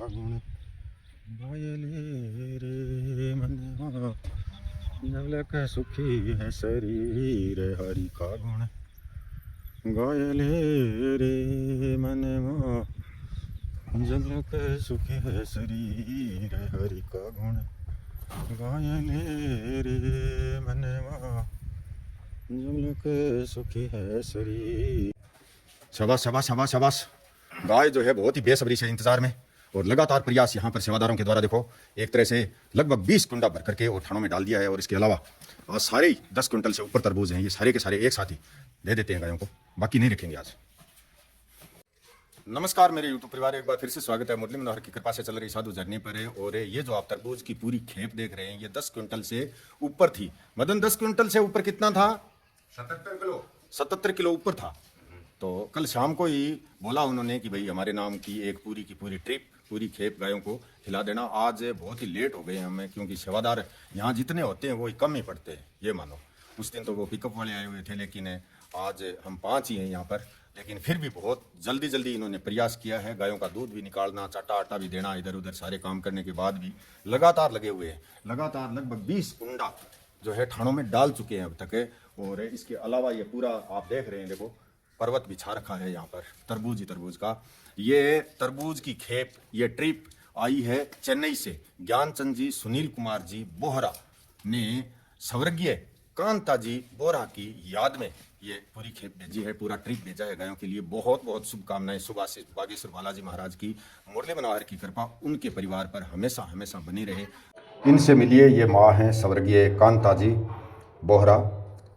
गुण गायले रे मनवा जल के सुखी है शरीर हरि का गुण गायले रे मनवा जल के सुखी है शरीर हरि का गुण गायले रे मनवा जल के सुखी है शरीर। शाबाश शाबाश शाबाश शाबाश। गाय जो है बहुत ही बेसब्री से इंतजार में और लगातार प्रयास यहाँ पर सेवादारों के द्वारा देखो एक तरह से लगभग 20 कुंडा भर करके और थानों में डाल दिया है। और इसके अलावा आज सारे 10 क्विंटल से ऊपर तरबूज हैं, ये सारे के सारे एक साथ ही दे देते हैं गायों को, बाकी नहीं रखेंगे आज। नमस्कार मेरे यूट्यूब परिवार, एक बार फिर से स्वागत है मुरली मनोहर की कृपा से चल रही साधु जर्नी पर है। और ये जो आप तरबूज की पूरी खेप देख रहे हैं ये 10 क्विंटल से ऊपर थी। मदन 10 क्विंटल से ऊपर कितना था? 77 किलो ऊपर था। तो कल शाम को ही बोला उन्होंने कि भाई हमारे नाम की एक पूरी ट्रिप पूरी खेप गायों को खिला देना। आज बहुत ही लेट हो गए हमें, क्योंकि सेवादार यहाँ जितने होते हैं वो कम ही पड़ते हैं, ये मानो। उस दिन तो वो पिकअप वाले आए हुए थे, लेकिन आज हम 5 ही हैं यहाँ पर। लेकिन फिर भी बहुत जल्दी इन्होंने प्रयास किया है। गायों का दूध भी निकालना, चाटा आटा भी देना, इधर उधर सारे काम करने के बाद भी लगातार लगे हुए हैं। लगातार लगभग 20 कुंडा जो है ठाणों में डाल चुके हैं अब तक। और इसके अलावा ये पूरा आप देख रहे हैं, देखो पर्वत बिछा रखा है यहाँ पर तरबूज ही तरबूज का। ये तरबूज की खेप, ये ट्रिप आई है चेन्नई से। ज्ञानचंद जी, सुनील कुमार जी बोहरा ने स्वर्गीय कांता जी बोहरा की याद में ये पूरी खेप भेजी है, पूरा ट्रिप भेजा है गायों के लिए। बहुत बहुत शुभकामनाएं। सुभाषिष बागेश्वर बालाजी महाराज की, मुरली मनोहर की कृपा उनके परिवार पर हमेशा हमेशा बनी रहे। इनसे मिलिए, ये माँ हैं स्वर्गीय कांता जी बोहरा,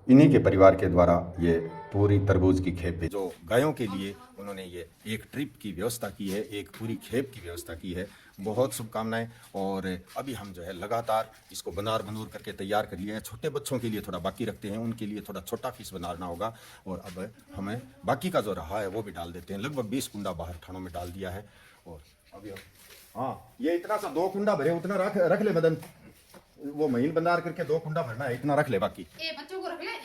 इन्हीं के परिवार के द्वारा ये पूरी तरबूज की खेप जो गायों के लिए उन्होंने ये एक ट्रिप की व्यवस्था की है, एक पूरी खेप की व्यवस्था की है। बहुत शुभकामनाएं। और अभी हम जो है लगातार इसको बनूर करके तैयार कर लिए हैं। छोटे बच्चों के लिए थोड़ा बाकी रखते हैं, उनके लिए थोड़ा छोटा फीस बनाना होगा। और अब हमें बाकी का जो रहा है वो भी डाल देते हैं। लगभग 20 कुंडा बाहर ठाणों में डाल दिया है। और अभी हाँ, ये इतना सा 2 कुंडा भरे, उतना रख ले मदन। वो महीन बंदार करके 2 कुंडा भरना है, इतना रख ले। बाकी बच्चों को रख ले।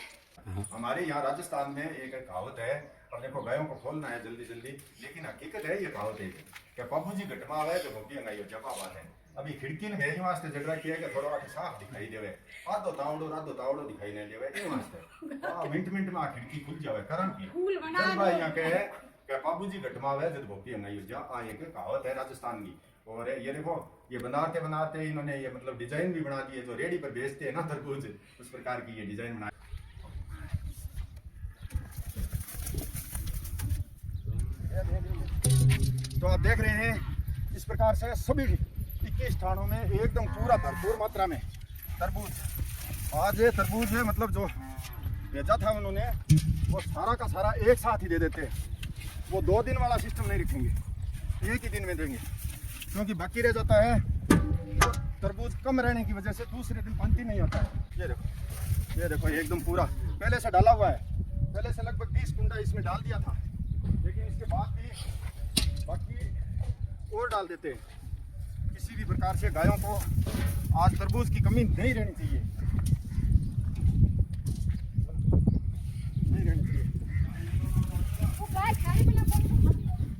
हमारे यहाँ राजस्थान में एक कहावत है, अपने को गायों को खोलना है जल्दी, लेकिन हकीकत है ये कहावत है क्या बाबू जी घटमा है जो भोगिएगा ये जवाब है। अभी खिड़की में भेज वास्ते झगड़ा किया कि थोड़ा साफ दिखाई देवे, आधो तावड़ो दिखाई नहीं देवे इन वास्ते। हां मिनट में खिड़की खुल जावे कारण की फूल बना दो यहाँ के है क्या बाबू जी घटमा है जो भोगिएगा ये जा आ एक कहावत है राजस्थान की। और ये देखो ये बनाते इन्होंने ये मतलब डिजाइन भी बना दी है, जो रेडी पर बेचते हैं ना तरबूज, उस प्रकार की ये डिजाइन बना। तो आप देख रहे हैं इस प्रकार से सभी 21 ठाणों में एकदम पूरा भरपूर मात्रा में तरबूज। आज ये तरबूज है मतलब जो भेजा था उन्होंने वो सारा का सारा एक साथ ही दे देते हैं। वो 2 दिन वाला सिस्टम नहीं रखेंगे, एक ही दिन में देंगे, क्योंकि बाकी रह जाता है। तरबूज कम रहने की वजह से दूसरे दिन पंक्ति नहीं आता है। ये देखो एकदम पूरा पहले से डाला हुआ है। पहले से लगभग 20 कुंडा इसमें डाल दिया था, लेकिन इसके बाद भी बाकी और डाल देते हैं। किसी भी प्रकार से गायों को आज तरबूज की कमी नहीं रहनी चाहिए,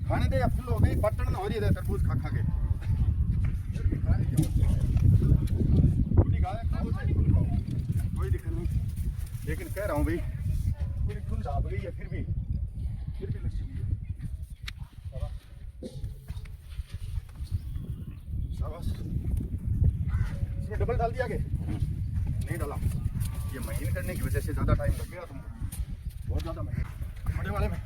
खाने दे या फुल हो गई बटन हो रही है तरबूज खा के। कोई दिक्कत नहीं, लेकिन कह रहा हूँ भाई पूरी फुल दाब गई है, फिर भी लस्सी भी है। शाबाश। इसमें डबल डाल दिया के नहीं डाला, ये महीन करने की वजह से ज़्यादा टाइम लग गया तुमको, बहुत ज़्यादा महीन बड़े वाले में।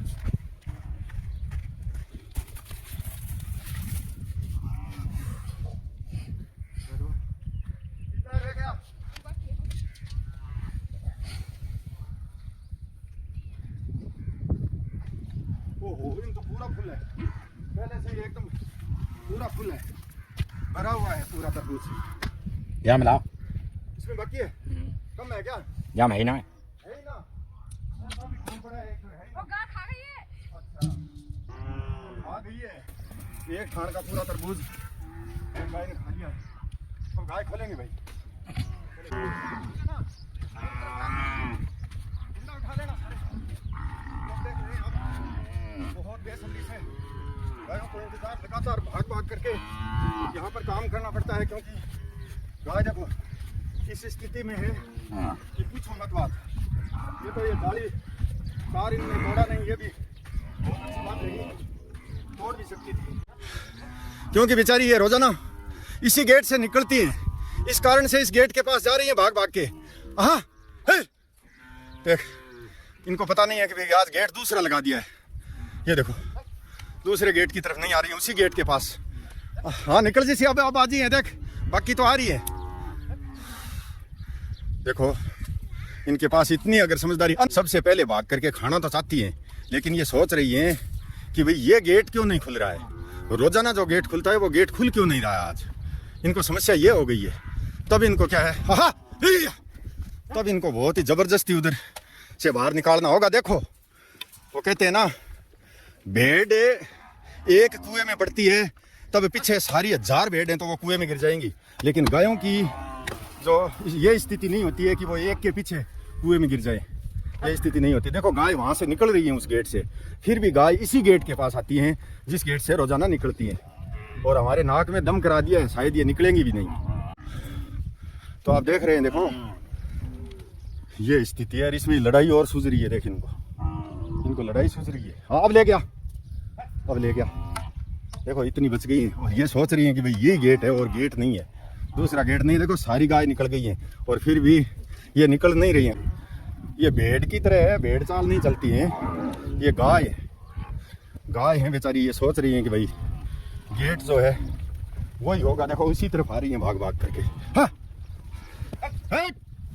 ओहो तो पूरा फुल है, पहले से एकदम पूरा फुल है, भरा हुआ है पूरा तरबूज। क्या मिला इसमें बाकी है? कम है क्या? या महीना है ना? वो गाय खा गई है। अच्छा खा गई है। एक ठाण का पूरा तरबूज गाय ने खा लिया। तो गाय खोलेंगे भाई, उठा लेना सारे। बहुत बेसब्री से गायों को इंतजार लगातार भाग भाग करके यहाँ पर काम करना पड़ता है, क्योंकि गाय देखो इस स्थिति में है कि पूछो मत बात। ये तो ये गाड़ी कार इनने तोड़ा नहीं, ये भी बहुत अच्छी बात रही, तोड़ भी सकती थी, क्योंकि बेचारी ये रोजाना इसी गेट से निकलती है, इस कारण से इस गेट के पास जा रही है भाग भाग के। हाँ देख, इनको पता नहीं है कि भाई आज गेट दूसरा लगा दिया है। ये देखो दूसरे गेट की तरफ नहीं आ रही है, उसी गेट के पास। हाँ निकल जैसी अब आबादी है, देख बाकी तो आ रही है। देखो इनके पास इतनी अगर समझदारी, सबसे पहले भाग करके खाना तो चाहती है, लेकिन ये सोच रही है कि भाई ये गेट क्यों नहीं खुल रहा है, रोजाना जो गेट खुलता है वो गेट खुल क्यों नहीं रहा है आज। इनको समस्या ये हो गई है। तब इनको क्या है, हाँ तब इनको बहुत ही जबरदस्ती उधर से बाहर निकालना होगा। देखो वो कहते हैं ना, भेड़ एक कुएं में पड़ती है तब पीछे सारी 1000 भेड़ हैं तो वो कुएं में गिर जाएंगी, लेकिन गायों की जो ये स्थिति नहीं होती है कि वो एक के पीछे कुएं में गिर जाए, ये स्थिति नहीं होती। देखो गाय वहां से निकल रही है उस गेट से, फिर भी गाय इसी गेट के पास आती हैं जिस गेट से रोजाना निकलती हैं, और हमारे नाक में दम करा दिया है, शायद ये निकलेंगी भी नहीं। तो आप देख रहे हैं, देखो ये स्थिति है, और इसमें लड़ाई और सूझ रही है। देख इनको लड़ाई सूझ रही है। हाँ अब ले गया, अब ले गया। देखो इतनी बच गई है, और ये सोच रही है कि भाई ये गेट है और गेट नहीं है, दूसरा गेट नहीं। देखो सारी गाय निकल गई है और फिर भी ये निकल नहीं रही है। ये भेड़ की तरह है, भेड़ चाल नहीं चलती है, ये गाय है बेचारी। ये सोच रही है कि भाई गेट जो है वही होगा। देखो उसी तरफ आ रही है भाग भाग करके। हाँ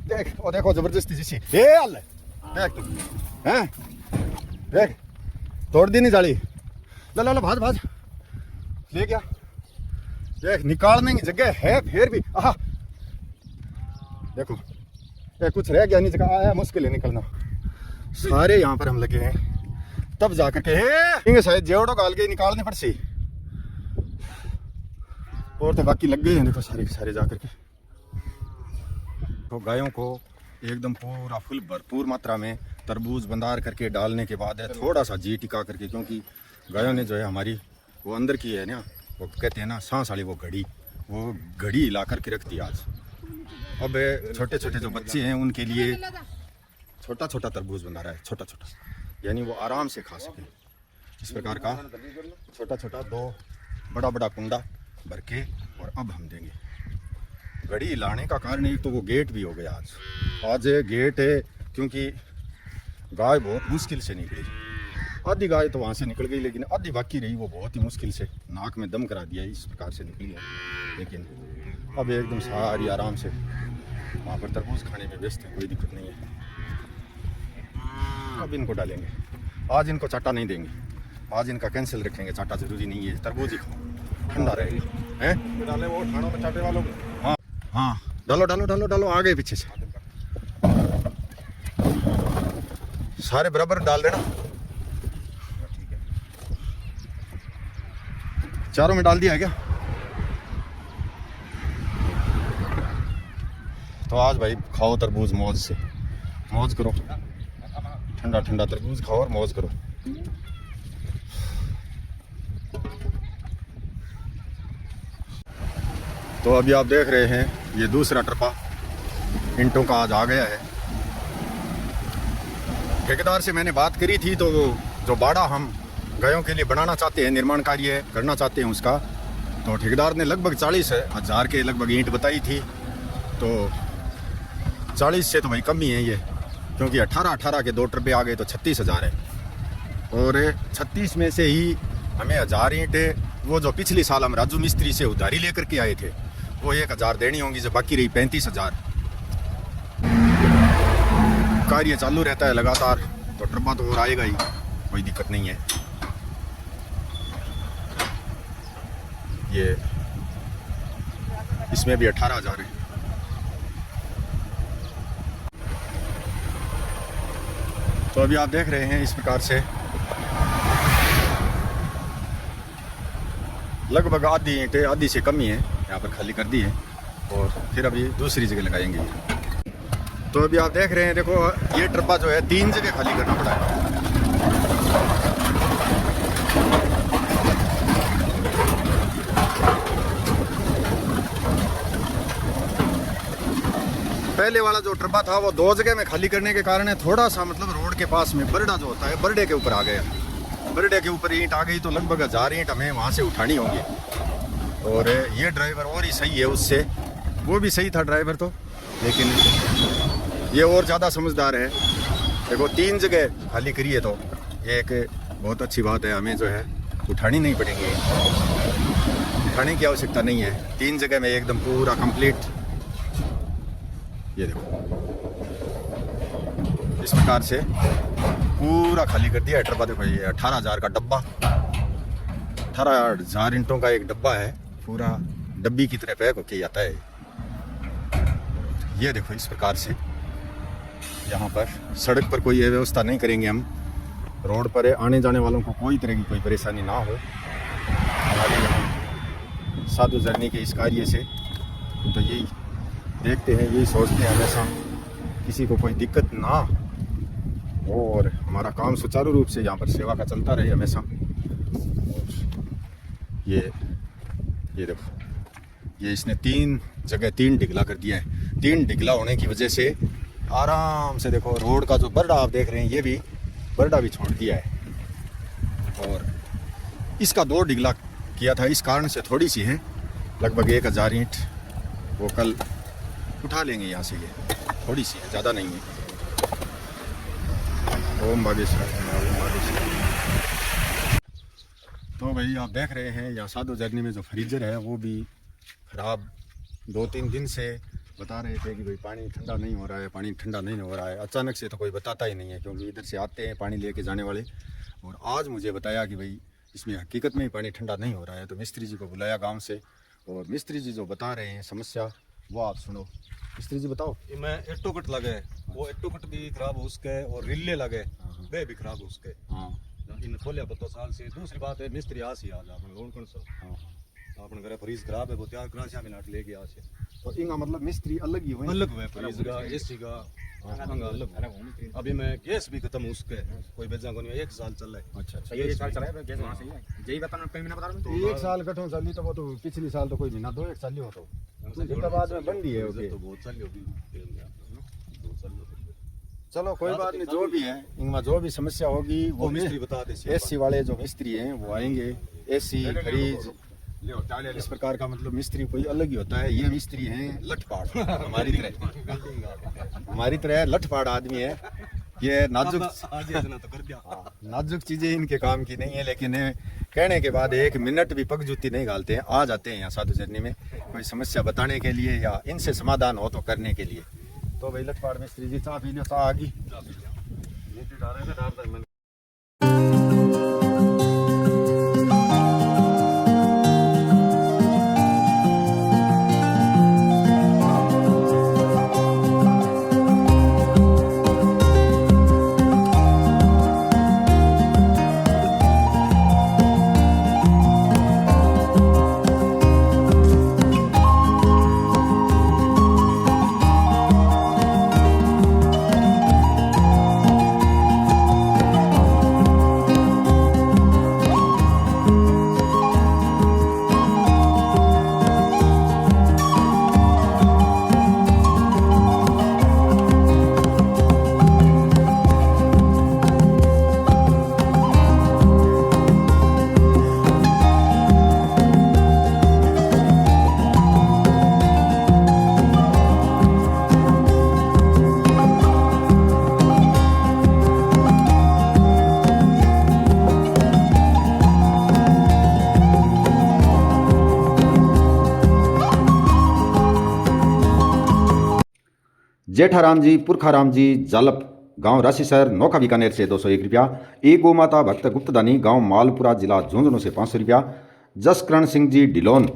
देख, और देखो जबरदस्ती जैसी देख तुम, हैं देख तोड़ दी नहीं जाली। ला भाज भाज ले गया। देख निकालने की जगह है फिर भी। आहा देखो ये कुछ रह गया नहीं, जगह आया मुश्किल है निकलना। सारे यहाँ पर हम लगे हैं तब जाकर के शायद जेवड़ो गाल के निकालने पड़ सी, और तो बाकी लग गए हैं। देखो सारे सारे जाकर के। तो गायों को एकदम पूरा फुल भरपूर मात्रा में तरबूज बंदार करके डालने के बाद है थोड़ा सा जी टिका करके, क्योंकि गायों ने जो है हमारी वो अंदर की है ना, वो कहते हैं ना सांस वाली वो घड़ी ला करके रखती है आज। अब छोटे छोटे जो बच्चे हैं उनके लिए छोटा छोटा तरबूज बना रहा है, छोटा छोटा, यानी वो आराम से खा सके। इस प्रकार का छोटा छोटा 2 बड़ा बड़ा कुंडा भर के, और अब हम देंगे। घड़ी लाने का कारण एक तो वो गेट भी हो गया आज गेट है, क्योंकि गाय बहुत मुश्किल से निकली। आधी गाय तो वहाँ से निकल गई, लेकिन आधी बाकी रही, वो बहुत ही मुश्किल से नाक में दम करा दिया, इस प्रकार से निकली है। लेकिन अब एकदम सारी आराम से वहाँ पर तरबूज खाने में व्यस्त है, कोई दिक्कत नहीं है। अब इनको डालेंगे, आज इनको चाटा नहीं देंगे, आज इनका कैंसिल रखेंगे, चाटा जरूरी नहीं है, तरबूज ही खाओ, ठंडा रहेगा। हैं डाले वो खानों में चाटे वालों को। हाँ हाँ डालो डालो डालो डालो, आ गए पीछे से सारे बराबर डाल देना। चारों में डाल दिया है क्या? तो आज भाई खाओ तरबूज, मौज से मौज करो, ठंडा ठंडा तरबूज खाओ और मौज करो। तो अभी आप देख रहे हैं ये दूसरा ट्रपा ईंटों का आज आ गया है। ठेकेदार से मैंने बात करी थी, तो वो जो बाड़ा हम गायों के लिए बनाना चाहते हैं, निर्माण कार्य करना चाहते हैं उसका, तो ठेकेदार ने लगभग 40,000 के लगभग ईंट बताई थी। तो 40 से तो भाई कम ही है ये, क्योंकि 18 के 2 ट्रपे आ गए तो 36,000 है, और 36 में से ही हमें 1000 ईंटें वो जो पिछली साल हम राजू मिस्त्री से उधारी लेकर के आए थे वो 1000 देनी होंगी, जो बाकी रही 35,000। कार्य चालू रहता है लगातार, तो ट्रपा तो और आएगा ही, कोई दिक्कत नहीं है। ये इसमें भी 18,000 है। तो अभी आप देख रहे हैं इस प्रकार से लगभग आधी ईंटें, आधी से कम ही है, यहाँ पर खाली कर दी है, और फिर अभी दूसरी जगह लगाएंगे। तो अभी आप देख रहे हैं, देखो ये ट्रपा जो है 3 जगह खाली करना पड़ा है। पहले वाला जो टर्बा था वो 2 जगह में खाली करने के कारण है थोड़ा सा मतलब रोड के पास में बरडा जो होता है बरडे के ऊपर आ गया। बरडे के ऊपर ईंट आ गई तो लगभग 1000 ईंट हमें वहाँ से उठानी होगी। और ये ड्राइवर और ही सही है उससे, वो भी सही था ड्राइवर तो, लेकिन ये और ज़्यादा समझदार है। देखो 3 जगह खाली करी है तो ये एक बहुत अच्छी बात है, हमें जो है उठानी नहीं पड़ेगी, उठाने की आवश्यकता नहीं है। 3 जगह में एकदम पूरा कंप्लीट। ये देखो इस प्रकार से पूरा खाली कर दिया। टर्बा देखो ये 18,000 का डब्बा, 18,000 ईंटों का एक डब्बा है, पूरा डब्बी की तरह पैक होके आता है। ये देखो इस प्रकार से यहाँ पर सड़क पर कोई व्यवस्था नहीं करेंगे हम, रोड पर आने जाने वालों को कोई तरह की कोई परेशानी ना हो हमारे यहाँ साधु जर्नी के इस कार्य से। तो यही देखते हैं, यही सोचते हैं हमेशा किसी को कोई दिक्कत ना हो और हमारा काम सुचारू रूप से यहाँ पर सेवा का चलता रहे हमेशा। और ये देखो ये इसने 3 जगह 3 डिगला कर दिया है। 3 डिगला होने की वजह से आराम से देखो रोड का जो बरडा आप देख रहे हैं ये भी बरडा भी छोड़ दिया है। और इसका 2 डिगला किया था, इस कारण से थोड़ी सी है, लगभग 1000 ईंट वो कल उठा लेंगे यहाँ से। ये थोड़ी सी है, ज़्यादा नहीं है। ओम बागेश्वर, ओम बागेश्वर। तो भाई आप देख रहे हैं यहाँ साधु जर्नी में जो फ्रीजर है वो भी ख़राब 2-3 दिन से बता रहे थे कि भाई पानी ठंडा नहीं हो रहा है, पानी ठंडा नहीं हो रहा है। अचानक से तो कोई बताता ही नहीं है, क्योंकि इधर से आते हैं पानी लेके जाने वाले। और आज मुझे बताया कि भाई इसमें हकीकत में ही पानी ठंडा नहीं हो रहा है। तो मिस्त्री जी को बुलाया गांव से, और मिस्त्री जी जो बता रहे हैं समस्या वो आप सुनो। मिस्त्री जी बताओ। मैं एट्टो कट लगे, वो एट्टो कट भी खराब हो उसके, और रिले लगे वे भी खराब हो उसके। हाँ इन खोलिया 2 साल से। दूसरी बात है मिस्त्री आसी आज अपन लोन कौन सा अपन घर फ्रीज खराब है वो तैयार करा से नाट लेके आ से। तो इनका मतलब मिस्त्री अलग ही हुए, अलग हुए फ्रीज का एसी का अलग। अभी मैं गैस भी खत्म उसके, कोई बेजा को नहीं, 1 साल चल रहा है। अच्छा ये 1 साल चला है गैस वहां से ही है। यही बताना कहीं मैंने बता रहा हूं। 1 साल कठों चली तो वो तो पिछली साल तो कोई महीना 2-1 साल ही हो तो उसके बाद में बंदी है। ओके तो बहुत साल होगी, 2 साल। चलो कोई बात नहीं, जो भी है इनमें जो भी समस्या होगी वो मिस्त्री बता दे। एसी वाले जो मिस्त्री हैं वो आएंगे। एसी फ्रिज इस प्रकार का मतलब मिस्त्री कोई अलग ही होता है। ये मिस्त्री हैं लठपाट, हमारी तरह लठपाट आदमी है। ये नाजुक नाजुक चीजें इनके काम की नहीं है, लेकिन कहने के बाद 1 मिनट भी पगजूती नहीं घालते हैं। आ जाते हैं यहाँ साधु जर्नी में कोई समस्या बताने के लिए या इनसे समाधान हो तो करने के लिए। तो भाई लठपाट मिस्त्री जी चाय पी लो, चाय आ गई। जेठाराम जी, पुरखाराम जी, जालप गांव राशिसर नौखा बीकानेर से 201 रुपया। एक गौ माता भक्त गुप्तदानी गांव मालपुरा जिला झुंझुनू से 500 रुपया। जसकरण सिंह जी डिलोन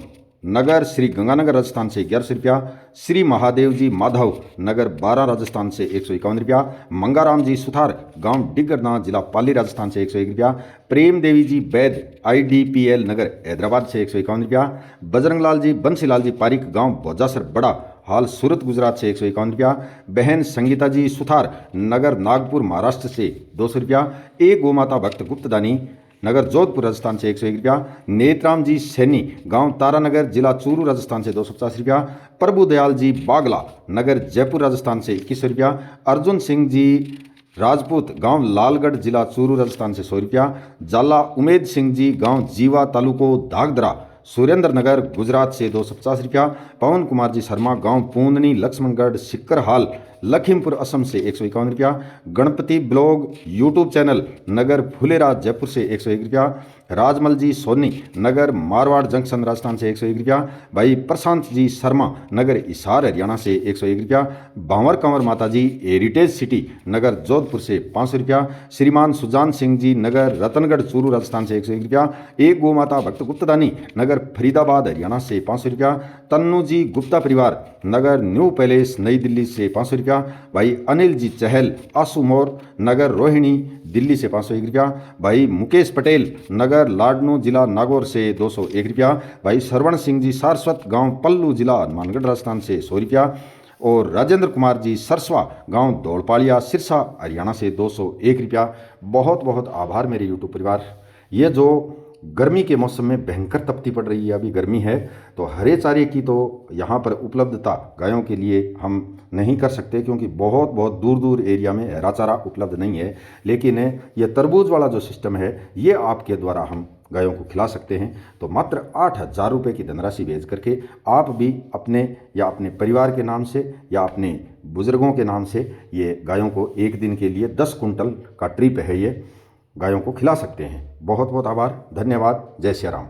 नगर श्री गंगानगर राजस्थान से 1100 रुपया। श्री महादेव जी माधव नगर 12 राजस्थान से 151 रुपया। मंगाराम जी सुथार गांव डिगरना जिला पाली राजस्थान से 101 रुपया। प्रेम देवी जी वैद IDPL नगर हैदराबाद से 151 रुपया। बजरंगलाल जी बंसीलाल जी पारिक गांव भोजासर बड़ा हाल सूरत गुजरात से 151 रुपया। बहन संगीता जी सुथार नगर नागपुर महाराष्ट्र से 200 रुपया। एक गोमाता भक्त गुप्तदानी नगर जोधपुर राजस्थान से 101 रुपया। नेतराम जी सैनी गांव तारानगर जिला चूरू राजस्थान से 250 रुपया। प्रभुदयाल जी बागला नगर जयपुर राजस्थान से 21 रुपया। अर्जुन सिंह जी राजपूत गांव लालगढ़ जिला चूरू राजस्थान से 100 रुपया। जाला उमेद सिंह जी गांव जीवा तालुको धागधरा सुरेंद्र नगर गुजरात से 250 रुपया। पवन कुमार जी शर्मा गांव पूंदनी लक्ष्मणगढ़ सिक्करहाल लखीमपुर असम से 151 रुपया। गणपति ब्लॉग यूट्यूब चैनल नगर फुलेरा जयपुर से 101 रुपया। राजमल जी सोनी नगर मारवाड़ जंक्शन राजस्थान से 101 रुपया। भाई प्रशांत जी शर्मा नगर हिसार हरियाणा से 101 रुपया। भांवर कंवर माता जी हेरिटेज सिटी नगर जोधपुर से 500 रुपया। श्रीमान सुजान सिंह जी नगर रतनगढ़ चूरू राजस्थान से 101 रुपया। एक गो माता भक्त गुप्तदानी नगर फरीदाबाद हरियाणा से 500 रुपया। तन्नू जी गुप्ता परिवार नगर न्यू पैलेस नई दिल्ली से 500 रुपया। भाई अनिल जी चहल आसुमोर नगर रोहिणी दिल्ली से 501 रुपया। भाई मुकेश पटेल नगर लाडनू जिला नागौर से 201 रुपया। भाई सरवण सिंह जी सारस्वत गांव पल्लू जिला हनुमानगढ़ राजस्थान से 100 रुपया। और राजेंद्र कुमार जी सरसवा गांव दौड़पालिया सिरसा हरियाणा से 201 रुपया। बहुत बहुत आभार मेरे यूट्यूब परिवार। ये जो गर्मी के मौसम में भयंकर तपती पड़ रही है, अभी गर्मी है, तो हरे चारे की तो यहाँ पर उपलब्धता गायों के लिए हम नहीं कर सकते क्योंकि बहुत बहुत दूर दूर एरिया में हरा चारा उपलब्ध नहीं है। लेकिन ये तरबूज वाला जो सिस्टम है ये आपके द्वारा हम गायों को खिला सकते हैं। तो मात्र 8,000 रुपये की धनराशि भेज करके आप भी अपने या अपने परिवार के नाम से या अपने बुजुर्गों के नाम से ये गायों को एक दिन के लिए 10 कुंटल का ट्रिप है, ये गायों को खिला सकते हैं। बहुत बहुत आभार, धन्यवाद, जय श्री राम।